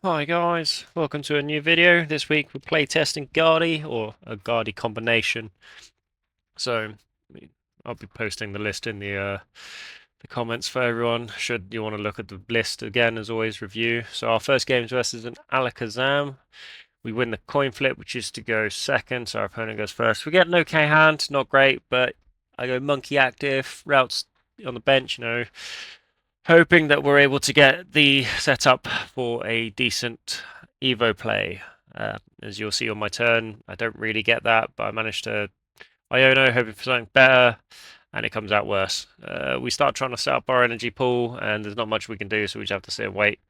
Hi guys, welcome to a new video. This week we're playtesting Gardy, or a Gardy combination. So I'll be posting the list in the comments for everyone, should you want to look at the list again, as always, review. So our first game to us is an Alakazam. We win the coin flip, which is to go second, so our opponent goes first. We get an okay hand, not great, but I go Monkey active, Ralts on the bench, hoping that we're able to get the setup for a decent Evo play. As you'll see on my turn, I don't really get that, but I managed to Iono, hoping for something better, and it comes out worse. We start trying to set up our energy pool, and there's not much we can do, so we just have to sit and wait.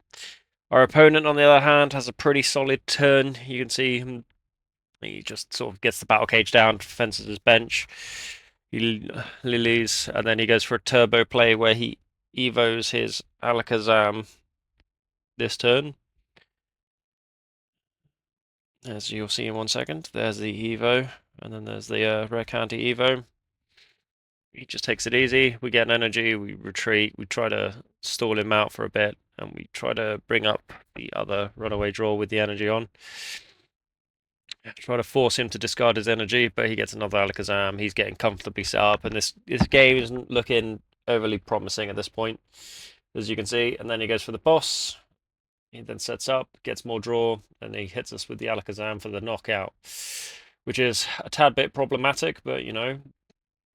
Our opponent, on the other hand, has a pretty solid turn. You can see he just sort of gets the battle cage down, fences his bench. He Lilies, and then he goes for a turbo play where he evos his Alakazam this turn. As you'll see in 1 second, there's the Evo, and then there's the Rare County Evo. He just takes it easy. We get an energy, we retreat, we try to stall him out for a bit, and we try to bring up the other runaway draw with the energy on. Try to force him to discard his energy, but he gets another Alakazam. He's getting comfortably set up, and this game isn't looking overly promising at this point, as you can see. And then he goes for the boss. He then sets up, gets more draw, and he hits us with the Alakazam for the knockout, which is a tad bit problematic, but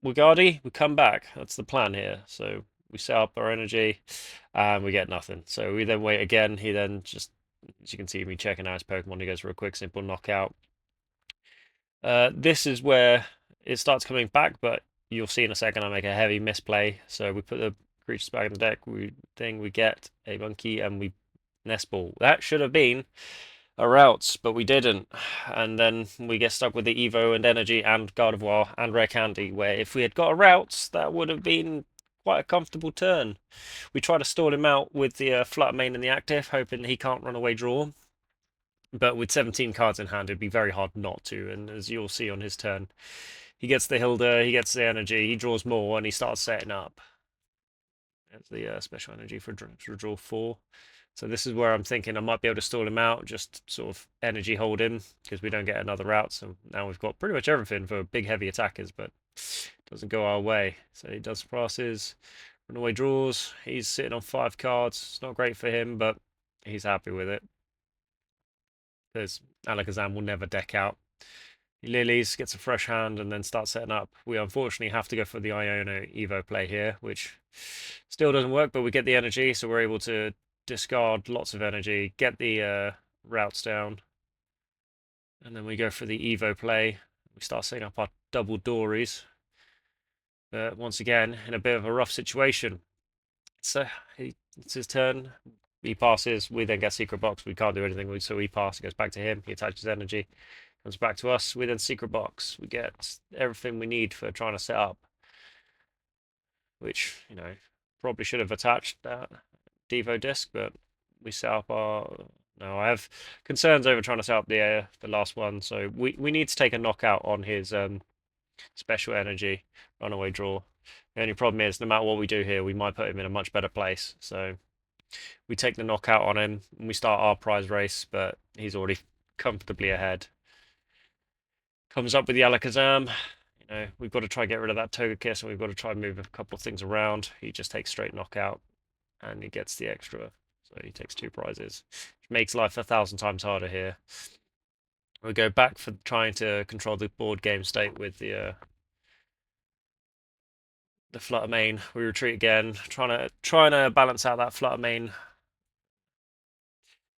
we're Gardy, we come back. That's the plan here. So we set up our energy, and we get nothing. So we then wait again. He then just, as you can see me checking out his Pokemon, he goes for a quick, simple knockout. This is where it starts coming back, but you'll see in a second I make a heavy misplay. So we put the creatures back in the deck. We get a monkey and we Nest Ball. That should have been a Ralts, but we didn't. And then we get stuck with the Evo and Energy and Gardevoir and Rare Candy, where if we had got a Ralts, that would have been quite a comfortable turn. We try to stall him out with the Flutter Mane and the active, hoping he can't run away draw. But with 17 cards in hand, it'd be very hard not to. And as you'll see on his turn, he gets the Hilda, he gets the energy, he draws more, and he starts setting up. That's the special energy for draw 4. So this is where I'm thinking I might be able to stall him out, just sort of energy hold him, because we don't get another route. So now we've got pretty much everything for big, heavy attackers, but it doesn't go our way. So he does passes, runaway draws. He's sitting on 5 cards. It's not great for him, but he's happy with it, because Alakazam will never deck out. He Lilies, gets a fresh hand, and then starts setting up. We unfortunately have to go for the Iono Evo play here, which still doesn't work, but we get the energy, so we're able to discard lots of energy, get the routes down, and then we go for the Evo play. We start setting up our double Dories, but once again, in a bit of a rough situation. So it's his turn. He passes. We then get Secret Box. We can't do anything. So he passes. It goes back to him. He attaches energy. Comes back to us. We then Secret Box. We get everything we need for trying to set up. Which, probably should have attached that Devo disc, but we set up our. No, I have concerns over trying to set up the last one. So we need to take a knockout on his special energy runaway draw. The only problem is, no matter what we do here, we might put him in a much better place. So we take the knockout on him and we start our prize race, but he's already comfortably ahead. Comes up with the Alakazam. We've got to try and get rid of that Togekiss, and we've got to try and move a couple of things around. He just takes straight knockout, and he gets the extra. So he takes 2 prizes, which makes life 1,000 times harder here. We go back for trying to control the board game state with the Flutter Mane. We retreat again, trying to balance out that Flutter Mane.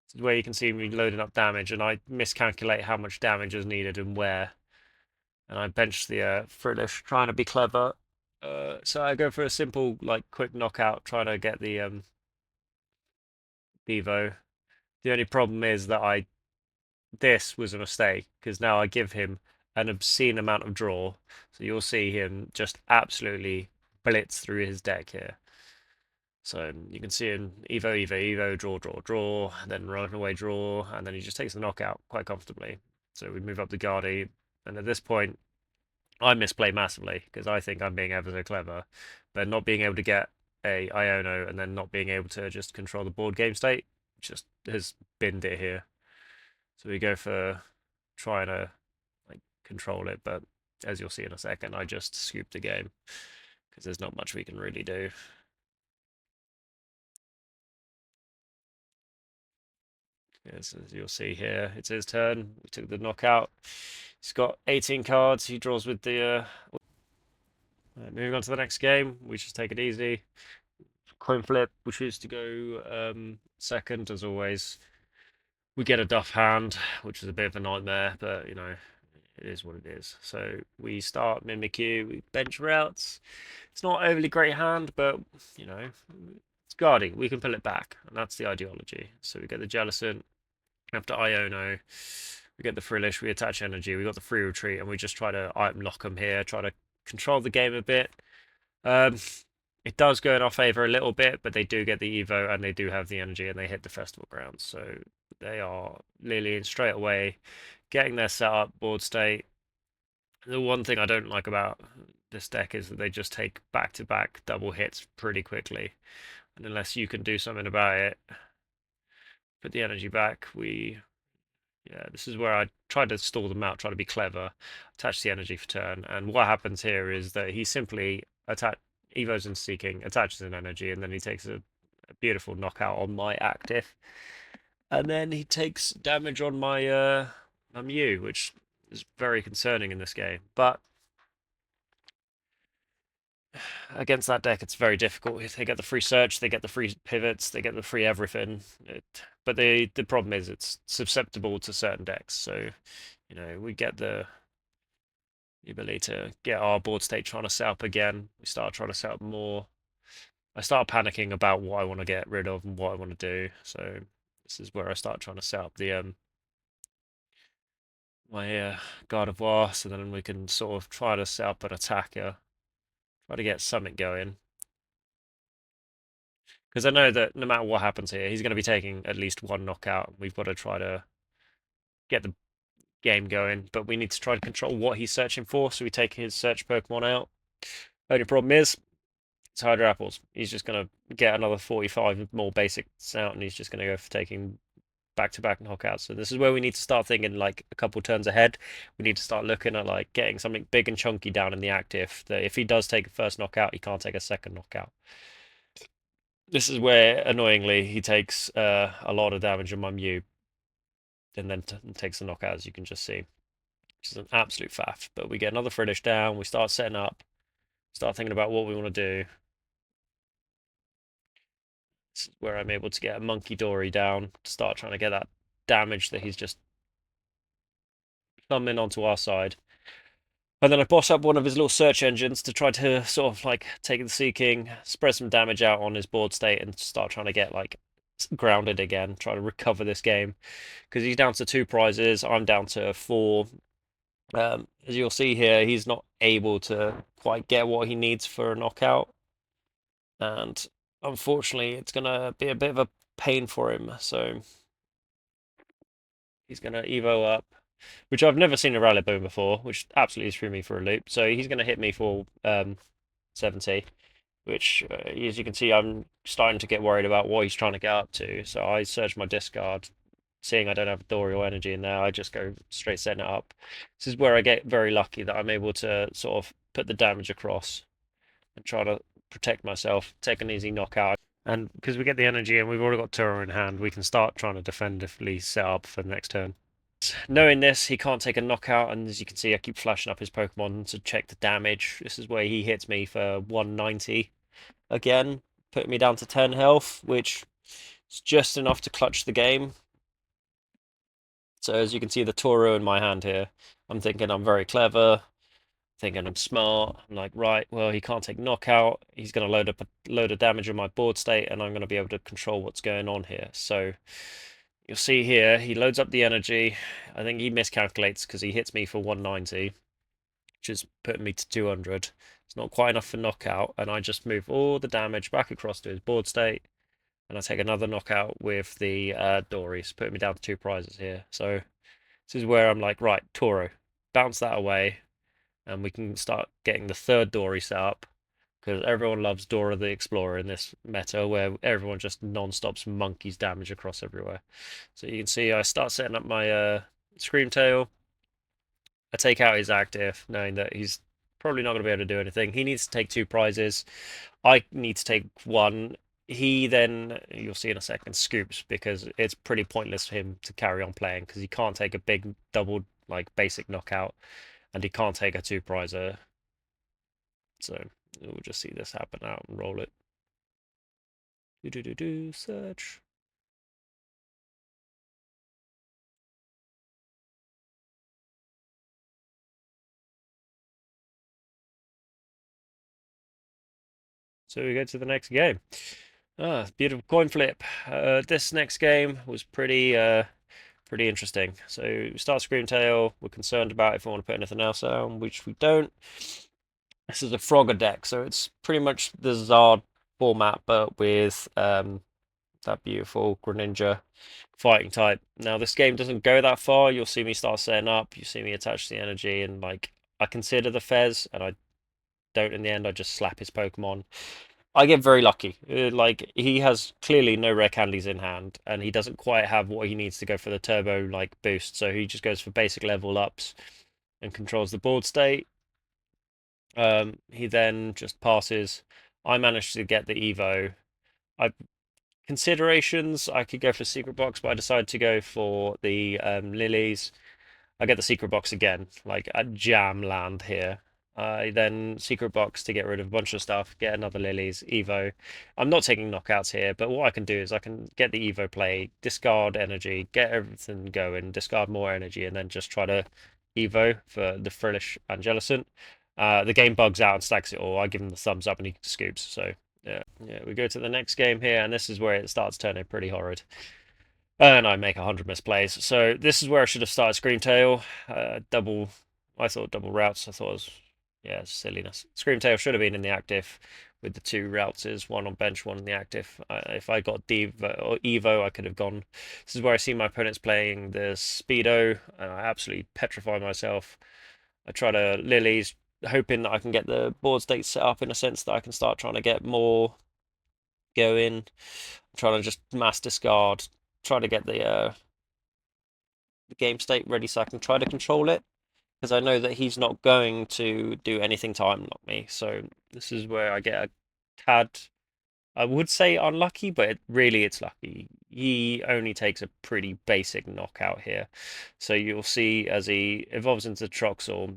This is where you can see me loading up damage, and I miscalculate how much damage is needed and where. And I bench the Frillish, trying to be clever. So I go for a simple, like, quick knockout, trying to get the Devo. The only problem is that this was a mistake, because now I give him an obscene amount of draw. So you'll see him just absolutely blitz through his deck here. So you can see him Evo, Evo, Evo, draw, draw, draw, and then run away draw, and then he just takes the knockout quite comfortably. So we move up to Gardy, and at this point, I misplay massively, because I think I'm being ever so clever, but not being able to get a Iono and then not being able to just control the board game state just has binned it here. So we go for trying to like control it, but as you'll see in a second, I just scooped the game because there's not much we can really do. Yes, as you'll see here, it's his turn. We took the knockout. He's got 18 cards. He draws with the. Moving on to the next game, we just take it easy. Coin flip. We choose to go second, as always. We get a duff hand, which is a bit of a nightmare, but you know, it is what it is. So we start Mimikyu, we bench Ralts. It's not overly great hand, but you know, it's Gardy. We can pull it back, and that's the ideology. So we get the Jellicent after Iono. We get the Frillish, we attach energy, we got the free retreat, and we just try to item lock them here, try to control the game a bit. It does go in our favor a little bit, but they do get the Evo and they do have the energy and they hit the festival grounds. So they are Lillie straight away, getting their setup, board state. The one thing I don't like about this deck is that they just take back-to-back double hits pretty quickly. And unless you can do something about it, put the energy back, yeah, this is where I try to stall them out, try to be clever, attach the energy for turn. And what happens here is that he simply Evos in Seeking, attaches an energy, and then he takes a beautiful knockout on my active. And then he takes damage on my Mew, which is very concerning in this game. But against that deck, it's very difficult. They get the free search, they get the free pivots, they get the free everything. But the problem is it's susceptible to certain decks. So, you know, we get the ability to get our board state trying to set up again. We start trying to set up more. I start panicking about what I want to get rid of and what I want to do. So this is where I start trying to set up the my Gardevoir, so then we can sort of try to set up an attacker, try to get something going. Because I know that no matter what happens here, he's going to be taking at least one knockout. We've got to try to get the game going, but we need to try to control what he's searching for. So we take his search Pokemon out. Only problem is, it's Hydro Apples. He's just going to get another 45 more basics out, and he's just going to go for taking back-to-back knockouts. So this is where we need to start thinking like a couple turns ahead. We need to start looking at like getting something big and chunky down in the active. That if he does take a first knockout, he can't take a second knockout. This is where, annoyingly, he takes a lot of damage on my Mew, and then takes a knockout, as you can just see, which is an absolute faff. But we get another Frillish down, we start setting up, start thinking about what we want to do. This is where I'm able to get a Munkidori down, start trying to get that damage that he's just coming onto our side. And then I boss up one of his little search engines to try to sort of like take the Seeking, spread some damage out on his board state, and start trying to get like grounded again, try to recover this game. Because he's down to 2 prizes, I'm down to 4. As you'll see here, he's not able to quite get what he needs for a knockout. And unfortunately, it's going to be a bit of a pain for him. So he's going to Evo up, which I've never seen a Rally Boom before, which absolutely threw me for a loop. So he's going to hit me for 70, which, as you can see, I'm starting to get worried about what he's trying to get up to. So I search my discard, seeing I don't have Dory or energy in there, I just go straight setting it up. This is where I get very lucky that I'm able to sort of put the damage across and try to protect myself, take an easy knockout. And because we get the energy and we've already got Turo in hand, we can start trying to defensively set up for the next turn. Knowing this, he can't take a knockout, and as you can see, I keep flashing up his Pokemon to check the damage. This is where he hits me for 190 again, putting me down to 10 health, which is just enough to clutch the game. So as you can see, the Turo in my hand here, I'm thinking I'm very clever, thinking I'm smart. I'm like, right, well, he can't take knockout. He's going to load up a load of damage on my board state, and I'm going to be able to control what's going on here. So you'll see here, he loads up the energy. I think he miscalculates because he hits me for 190, which is putting me to 200. It's not quite enough for knockout, and I just move all the damage back across to his board state, and I take another knockout with the Dories, putting me down to 2 prizes here. So this is where I'm like, right, Turo, bounce that away, and we can start getting the third Dory set up. because everyone loves Dora the Explorer in this meta, where everyone just non-stops monkeys damage across everywhere. So you can see I start setting up my Screamtail. I take out his active, knowing that he's probably not going to be able to do anything. He needs to take 2 prizes. I need to take one. He then, you'll see in a second, scoops because it's pretty pointless for him to carry on playing because he can't take a big double, like, basic knockout, and he can't take a 2 prizer. So we'll just see this happen out and roll it. Search. So we go to the next game. Beautiful coin flip. This next game was pretty interesting. So we start Screamtail. We're concerned about if we want to put anything else on, which we don't. This is a Frogger deck, so it's pretty much the Zard format, but with that beautiful Greninja fighting type. Now this game doesn't go that far. You'll see me start setting up. You see me attach the energy, and like I consider the Fez, and I don't in the end. I just slap his Pokemon. I get very lucky. Like he has clearly no rare candies in hand, and he doesn't quite have what he needs to go for the turbo like boost. So he just goes for basic level ups and controls the board state. He then just passes. I managed to get the Evo. I considerations. I could go for Secret Box, but I decided to go for the Lilies. I get the Secret Box again, like a jam land here. I then Secret Box to get rid of a bunch of stuff, get another Lilies, Evo. I'm not taking knockouts here, but what I can do is I can get the Evo play, discard energy, get everything going, discard more energy, and then just try to Evo for the Frillish and Jellicent. The game bugs out and stacks it all. I give him the thumbs up and he scoops. So yeah, we go to the next game here, and this is where it starts turning pretty horrid. And I make 100 misplays. So this is where I should have started Screamtail. Double, I thought double routes. I thought it was, yeah, silliness. Screamtail should have been in the active with the 2 routes, one on bench, one in the active. If I got Devo or Evo, I could have gone. This is where I see my opponents playing the Speedo, and I absolutely petrify myself. I try to Lilies, hoping that I can get the board state set up in a sense that I can start trying to get more going. I'm trying to just mass discard, try to get the game state ready so I can try to control it. Because I know that he's not going to do anything to unlock me. So this is where I get a tad, I would say unlucky, but it's lucky. He only takes a pretty basic knockout here. So you'll see as he evolves into Troxel,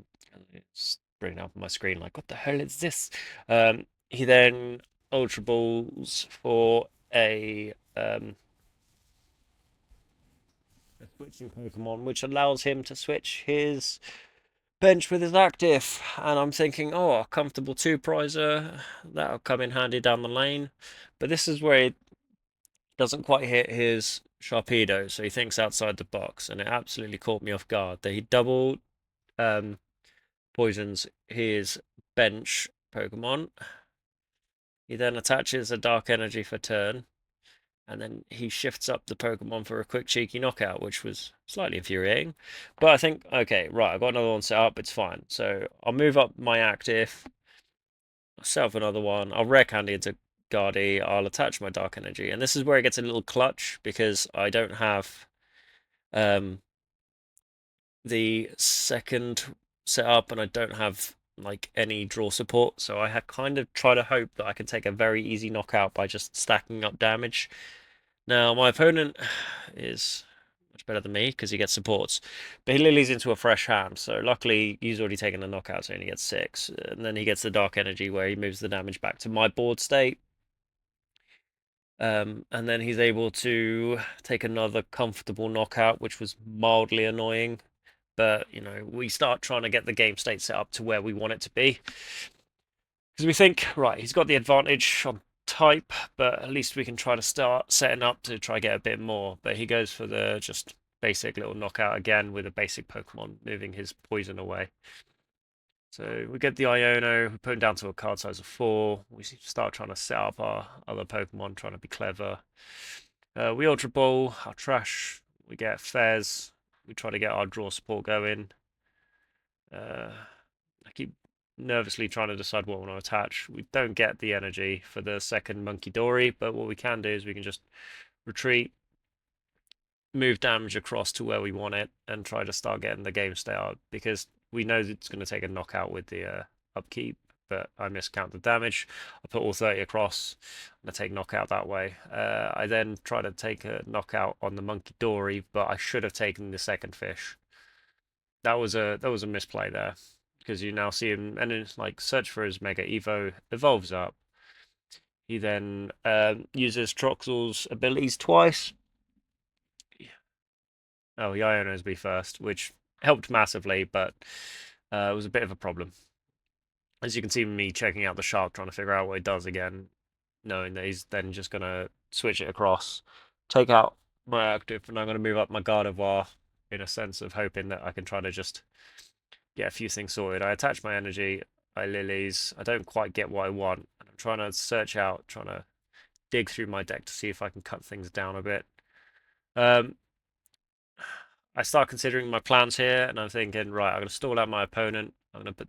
it's bringing up on my screen like, what the hell is this? He then Ultra Balls for a switching Pokemon, which allows him to switch his bench with his active. And I'm thinking, oh, a comfortable 2 prizer, that'll come in handy down the lane. But this is where it doesn't quite hit his Sharpedo, so he thinks outside the box, and it absolutely caught me off guard that he double poisons his bench Pokemon. He then attaches a Dark Energy for turn, and then he shifts up the Pokemon for a quick cheeky knockout, which was slightly infuriating. But I think, okay, right, I've got another one set up, it's fine. So I'll move up my active, I'll set up another one, I'll rare candy into Gardy, I'll attach my Dark Energy, and this is where it gets a little clutch because I don't have the second set up and I don't have like any draw support, so I had kind of try to hope that I can take a very easy knockout by just stacking up damage. Now, my opponent is much better than me because he gets supports, but he lilies into a fresh hand. So luckily, he's already taken a knockout, so he only gets 6. And then he gets the Dark Energy where he moves the damage back to my board state. And then he's able to take another comfortable knockout, which was mildly annoying. But, you know, we start trying to get the game state set up to where we want it to be. Because we think, right, he's got the advantage on type, but at least we can try to start setting up to try get a bit more. But he goes for the just basic little knockout again with a basic Pokemon, moving his poison away. So we get the Iono, we put him down to a card size of 4. We start trying to set up our other Pokemon, trying to be clever. We Ultra Ball, our trash. We get Fez. We try to get our draw support going. I keep nervously trying to decide what we want to attach. We don't get the energy for the second Munkidori, but what we can do is we can just retreat, move damage across to where we want it, and try to start getting the game started, because we know that it's going to take a knockout with the upkeep, but I miscount the damage. I put all 30 across, and I take knockout that way. I then try to take a knockout on the Munkidori, but I should have taken the second fish. That was a misplay there, because you now see him, and it's like search for his Mega Evo, evolves up. He then uses Troxel's abilities twice. Oh, he Ionos me first, which helped massively, but it was a bit of a problem. As you can see me checking out the shark, trying to figure out what it does again, knowing that he's then just going to switch it across, take out my active, and I'm going to move up my Gardevoir in a sense of hoping that I can try to just get a few things sorted. I attach my energy, I Lilies, I don't quite get what I want, and I'm trying to search out, trying to dig through my deck to see if I can cut things down a bit. I start considering my plans here, and I'm thinking, right, I'm going to stall out my opponent. I'm going to put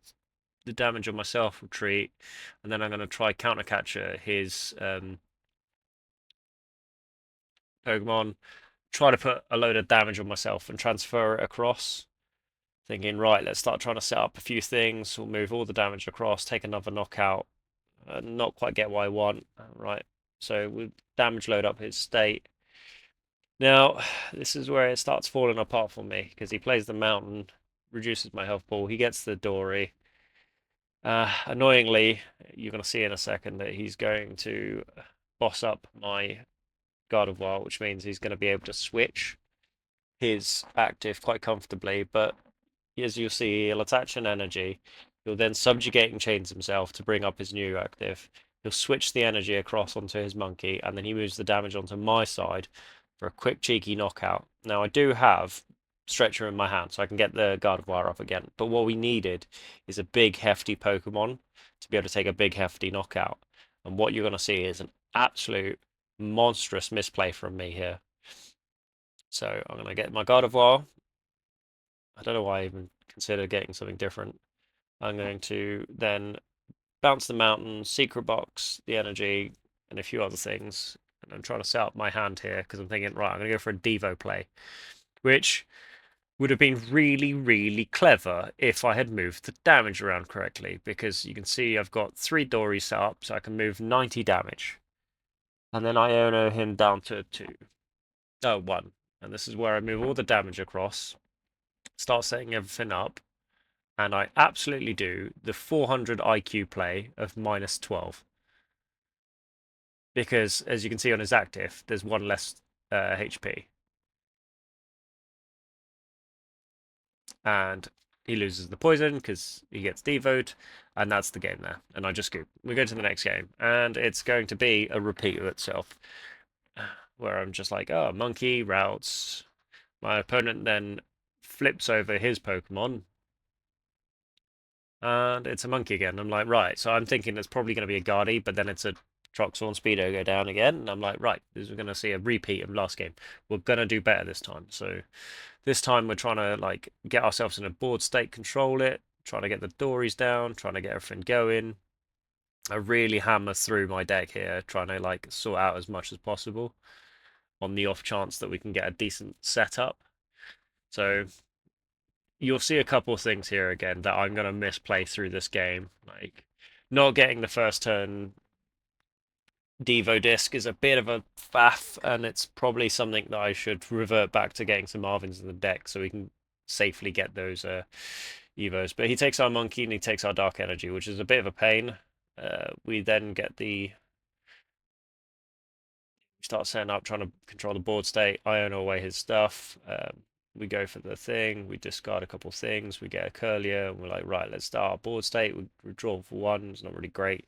the damage on myself, retreat, and then I'm going to try counter catcher his Pokemon, try to put a load of damage on myself and transfer it across. Thinking, right, let's start trying to set up a few things. We'll move all the damage across, take another knockout, not quite get what I want. Right, so we damage load up his state. Now, this is where it starts falling apart for me, because he plays the mountain, reduces my health pool, he gets the Dory. Annoyingly, you're going to see in a second that he's going to boss up my Gardevoir, which means he's going to be able to switch his active quite comfortably, but as you'll see, he'll attach an energy, he'll then subjugate and chains himself to bring up his new active. He'll switch the energy across onto his monkey, and then he moves the damage onto my side for a quick cheeky knockout. Now I do have Stretcher in my hand, so I can get the Gardevoir up again. But what we needed is a big hefty Pokemon to be able to take a big hefty knockout. And what you're going to see is an absolute monstrous misplay from me here. So I'm going to get my Gardevoir. I don't know why I even considered getting something different. I'm going to then bounce the mountain, Secret Box, the energy, and a few other things. And I'm trying to set up my hand here because I'm thinking, right, I'm going to go for a Devo play, which would have been really, really clever if I had moved the damage around correctly, because you can see I've got 3 Dories set up, so I can move 90 damage. And then I Iono him down to 2. Oh, 1. And this is where I move all the damage across, start setting everything up, and I absolutely do the 400 IQ play of minus 12. Because, as you can see on his active, there's 1 less HP. And he loses the poison because he gets devoed, and that's the game there. And I just scoop. We go to the next game, and it's going to be a repeat of itself, where I'm just like, oh, monkey, Ralts. My opponent then flips over his Pokemon, and it's a monkey again. I'm like, right, so I'm thinking it's probably going to be a Gardy, but then it's a Troxel and Speedo go down again, and I'm like, right, this is going to see a repeat of last game. We're going to do better this time. So this time we're trying to like get ourselves in a board state, control it, trying to get the Dories down, trying to get everything going. I really hammer through my deck here, trying to like sort out as much as possible on the off chance that we can get a decent setup. So you'll see a couple of things here again that I'm going to misplay through this game. Like not getting the first turn Devo disc is a bit of a faff, and it's probably something that I should revert back to getting some Marvins in the deck so we can safely get those Evos. But he takes our Monkey and he takes our Dark Energy, which is a bit of a pain. We then get the... start setting up, trying to control the board state. I own away his stuff. We go for the thing, we discard a couple of things, we get a Kirlia, and we're like, right, let's start our board state. We draw for 1, it's not really great.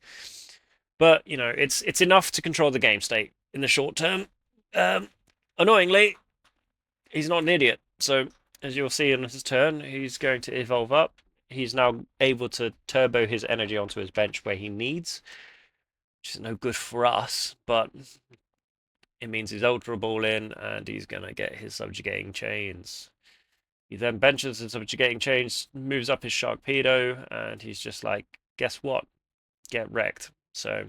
But, you know, it's enough to control the game state in the short term. Annoyingly, he's not an idiot. So, as you'll see in his turn, he's going to evolve up. He's now able to turbo his energy onto his bench where he needs, which is no good for us, but it means he's Ultra Ball in, and he's going to get his subjugating chains. He then benches in subjugating chains, moves up his Sharkpedo, and he's just like, guess what? Get wrecked. So,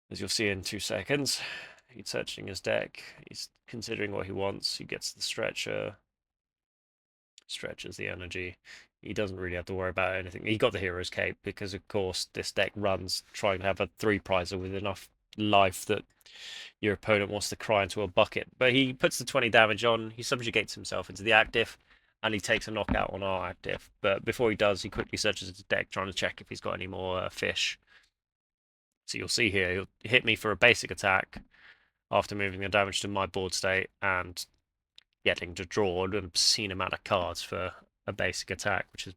as you'll see in 2 seconds, he's searching his deck. He's considering what he wants. He gets the stretcher, stretches the energy. He doesn't really have to worry about anything. He got the Hero's Cape because, of course, this deck runs trying to have a 3-prizer with enough life that your opponent wants to cry into a bucket. But he puts the 20 damage on, he subjugates himself into the active, and he takes a knockout on our active. But before he does, he quickly searches his deck, trying to check if he's got any more fish. So you'll see here, he'll hit me for a basic attack after moving the damage to my board state and getting to draw an obscene amount of cards for a basic attack, which is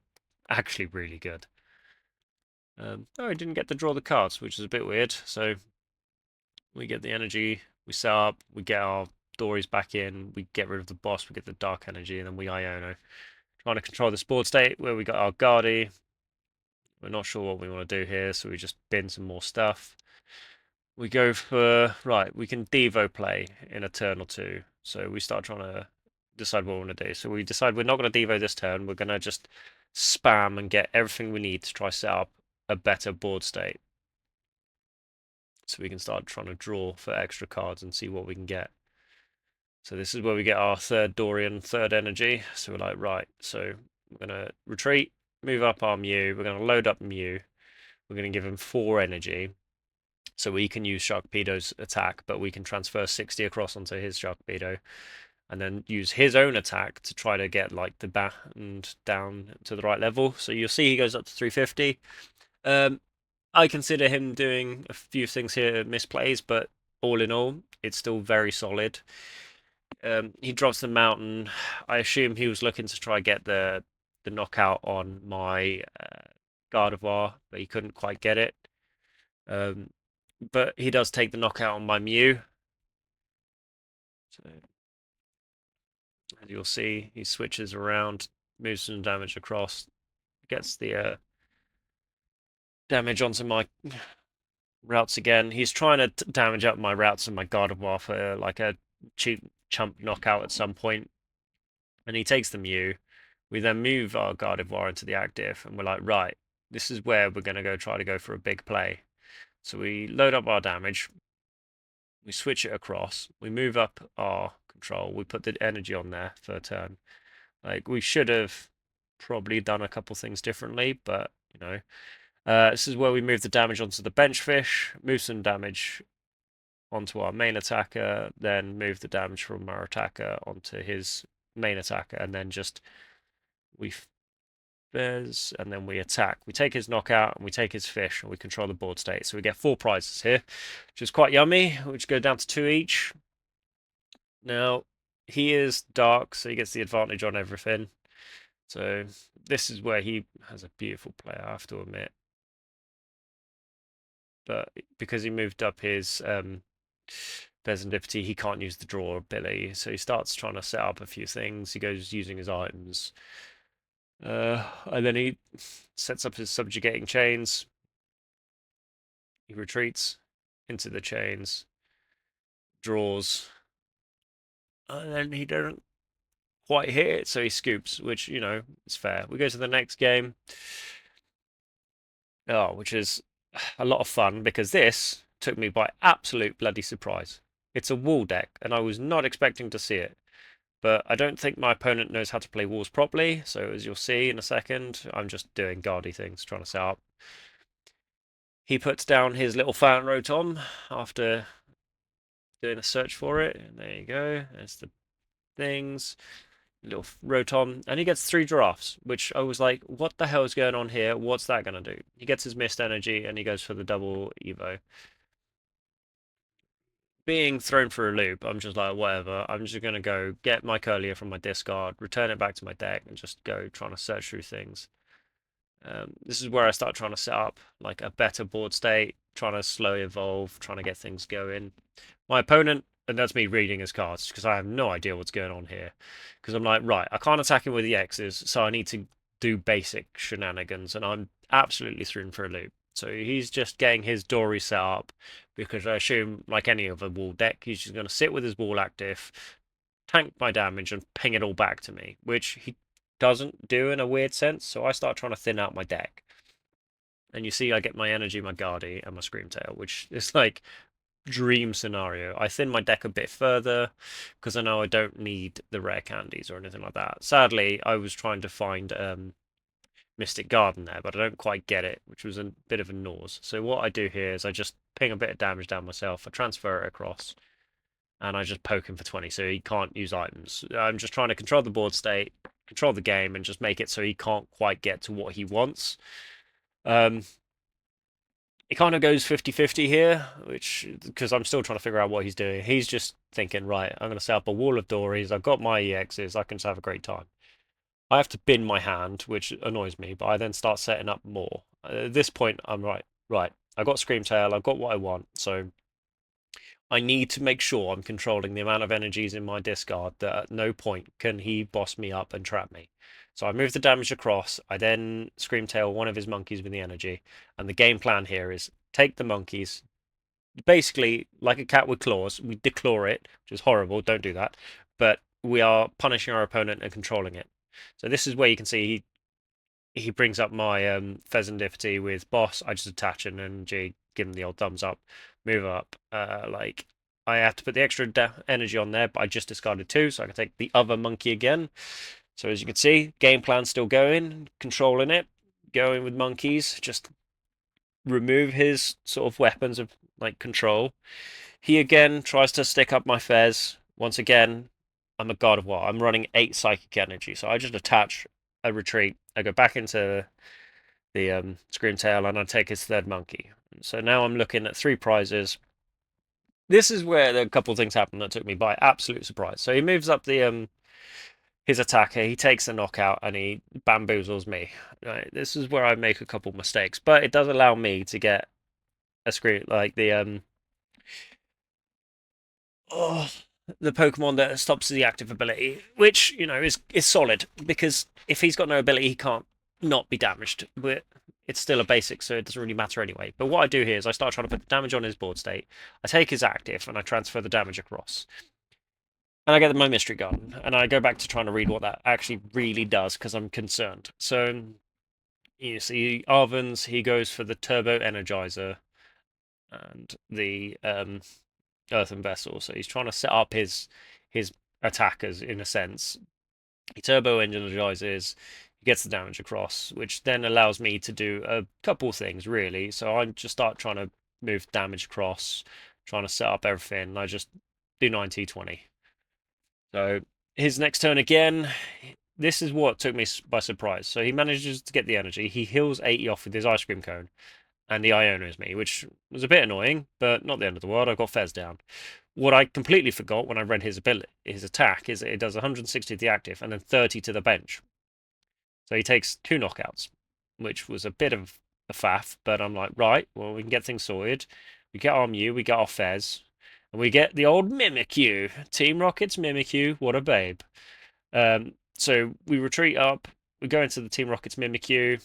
actually really good. Oh, he didn't get to draw the cards, which is a bit weird. So we get the energy, we set up, we get our Dories back in, we get rid of the boss, we get the dark energy, and then we Iono. Trying to control this board state where we got our Gardy. We're not sure what we want to do here, so we just bin some more stuff. We go for, right, we can Devo play in a turn or two. So we start trying to decide what we want to do. So we decide we're not going to Devo this turn, we're going to just spam and get everything we need to try set up a better board state. So we can start trying to draw for extra cards and see what we can get. So this is where we get our third Dorian, third energy. So we're like, right, so we're going to retreat, move up our Mew, we're going to load up Mew, we're going to give him 4 energy. So we can use Sharkpedo's attack, but we can transfer 60 across onto his Sharkpedo, and then use his own attack to try to get like the band down to the right level. So you'll see he goes up to 350. I consider him doing a few things here misplays, but all in all, it's still very solid. He drops the mountain. I assume he was looking to try get the knockout on my Gardevoir, but he couldn't quite get it. But he does take the knockout on my Mew. So, as you'll see, he switches around, moves some damage across, gets the damage onto my Ralts again. He's trying to damage up my Ralts and my Gardevoir for like a cheap chump knockout at some point. And he takes the Mew. We then move our Gardevoir into the active, and we're like, right, this is where we're going to go try to go for a big play. So we load up our damage, we switch it across, we move up our control, we put the energy on there for a turn. Like, we should have probably done a couple things differently, but, you know. This is where we move the damage onto the bench fish, move some damage onto our main attacker, then move the damage from our attacker onto his main attacker, and then just we Fez, and then we attack. We take his knockout and we take his fish and we control the board state. So we get 4 prizes here, which is quite yummy, which go down to 2 each. Now, he is dark, so he gets the advantage on everything. So this is where he has a beautiful play, I have to admit. But because he moved up his Fezandipiti, he can't use the draw ability. So he starts trying to set up a few things. He goes using his items. And then he sets up his subjugating chains. He retreats into the chains, draws, and then he doesn't quite hit it, so he scoops, which, you know, is fair. We go to the next game, which is a lot of fun because this took me by absolute bloody surprise. It's a wall deck, and I was not expecting to see it. But I don't think my opponent knows how to play walls properly, so as you'll see in a second, I'm just doing Gardy things, trying to set up. He puts down his little Fountain Rotom after doing a search for it, and there you go, there's the things, little Rotom, and he gets 3 giraffes, which I was like, what the hell is going on here? What's that going to do? He gets his Mist Energy, and he goes for the double Evo. Being thrown for a loop, I'm just like, whatever. I'm just going to go get my Kirlia from my discard, return it back to my deck, and just go trying to search through things. This is where I start trying to set up like a better board state, trying to slow evolve, trying to get things going. My opponent, and that's me reading his cards, because I have no idea what's going on here. Because I'm like, right, I can't attack him with the X's, so I need to do basic shenanigans, and I'm absolutely thrown for a loop. So he's just getting his Dory set up, because I assume, like any other wall deck, he's just going to sit with his wall active, tank my damage and ping it all back to me, which he doesn't do in a weird sense. So I start trying to thin out my deck. And you see I get my energy, my Gardy, and my Screamtail, which is like dream scenario. I thin my deck a bit further because I know I don't need the rare candies or anything like that. Sadly, I was trying to find Mystic Garden there, but I don't quite get it, which was a bit of a nose. So what I do here is I just ping a bit of damage down myself, I transfer it across, and I just poke him for 20 so he can't use items. I'm just trying to control the board state, control the game, and just make it so he can't quite get to what he wants. It kind of goes 50-50 here, which because I'm still trying to figure out what he's doing. He's just thinking, right, I'm going to set up a wall of Dories. I've got my EXs. I can just have a great time. I have to bin my hand, which annoys me, but I then start setting up more. At this point, I'm right. I got Screamtail. I've got what I want. So I need to make sure I'm controlling the amount of energies in my discard that at no point can he boss me up and trap me. So I move the damage across. I then Screamtail one of his monkeys with the energy. And the game plan here is take the monkeys. Basically, like a cat with claws, we declaw it, which is horrible. Don't do that. But we are punishing our opponent and controlling it. So this is where you can see he brings up my Fezandipiti with boss. I just attach an energy, give him the old thumbs up, move up. Like I have to put the extra energy on there, but I just discarded 2, so I can take the other monkey again. So as you can see, game plan still going, controlling it, going with monkeys, just remove his sort of weapons of like control. He again tries to stick up my Fez. Once again, I'm a Gardevoir. I'm running 8 psychic energy, so I just attach a retreat. I go back into the Screamtail and I take his third monkey. So now I'm looking at 3 prizes. This is where a couple of things happened that took me by absolute surprise. So he moves up the his attacker, he takes a knockout and he bamboozles me. Right, this is where I make a couple mistakes, but it does allow me to get a screen like the oh, the Pokemon that stops the active ability, which is solid because if he's got no ability, he can't not be damaged. But it's still a basic, so it doesn't really matter anyway. But what I do here is I start trying to put the damage on his board state. I take his active and I transfer the damage across. And I get my Mystery Garden, and I go back to trying to read what that actually really does because I'm concerned. So you see Arven's, he goes for the Turbo Energizer and the Earthen Vessel. So he's trying to set up his attackers in a sense. He turbo energizes, he gets the damage across, which then allows me to do a couple things really. So I just start trying to move damage across, trying to set up everything. And I just do 90-20. So his next turn again. This is what took me by surprise. So he manages to get the energy. He heals 80 off with his ice cream cone. And the Ionos me, which was a bit annoying, but not the end of the world. I got Fez down. What I completely forgot when I read his ability, his attack, is that it does 160 to the active and then 30 to the bench. So he takes 2 knockouts, which was a bit of a faff, but I'm like, right, well, we can get things sorted. We get our Mew, we get our Fez, and we get the old Mimikyu. Team Rocket's Mimikyu, what a babe. So we retreat up, we go into the Team Rocket's Mimikyu,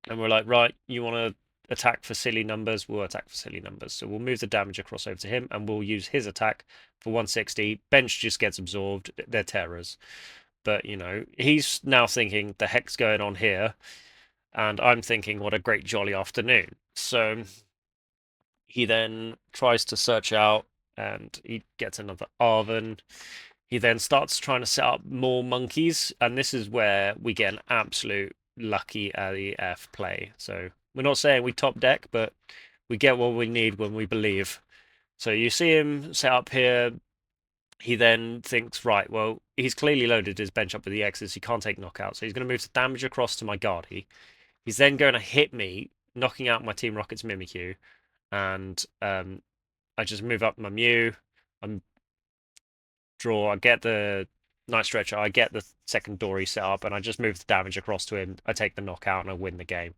and we're like, right, you want to attack for silly numbers, we'll attack for silly numbers. So we'll move the damage across over to him and we'll use his attack for 160. Bench just gets absorbed. They're terrors. But, he's now thinking, the heck's going on here? And I'm thinking, what a great jolly afternoon. So he then tries to search out and he gets another Arven. He then starts trying to set up more monkeys. And this is where we get an absolute lucky AF play. So we're not saying we top deck, but we get what we need when we believe. So you see him set up here. He then thinks, right, well, he's clearly loaded his bench up with the X's. He can't take knockouts. So he's going to move the damage across to my Gardy. He's then going to hit me, knocking out my Team Rocket's Mimikyu. And I just move up my Mew. I draw. I get the Night Stretcher. I get the second Dory set up. And I just move the damage across to him. I take the knockout and I win the game.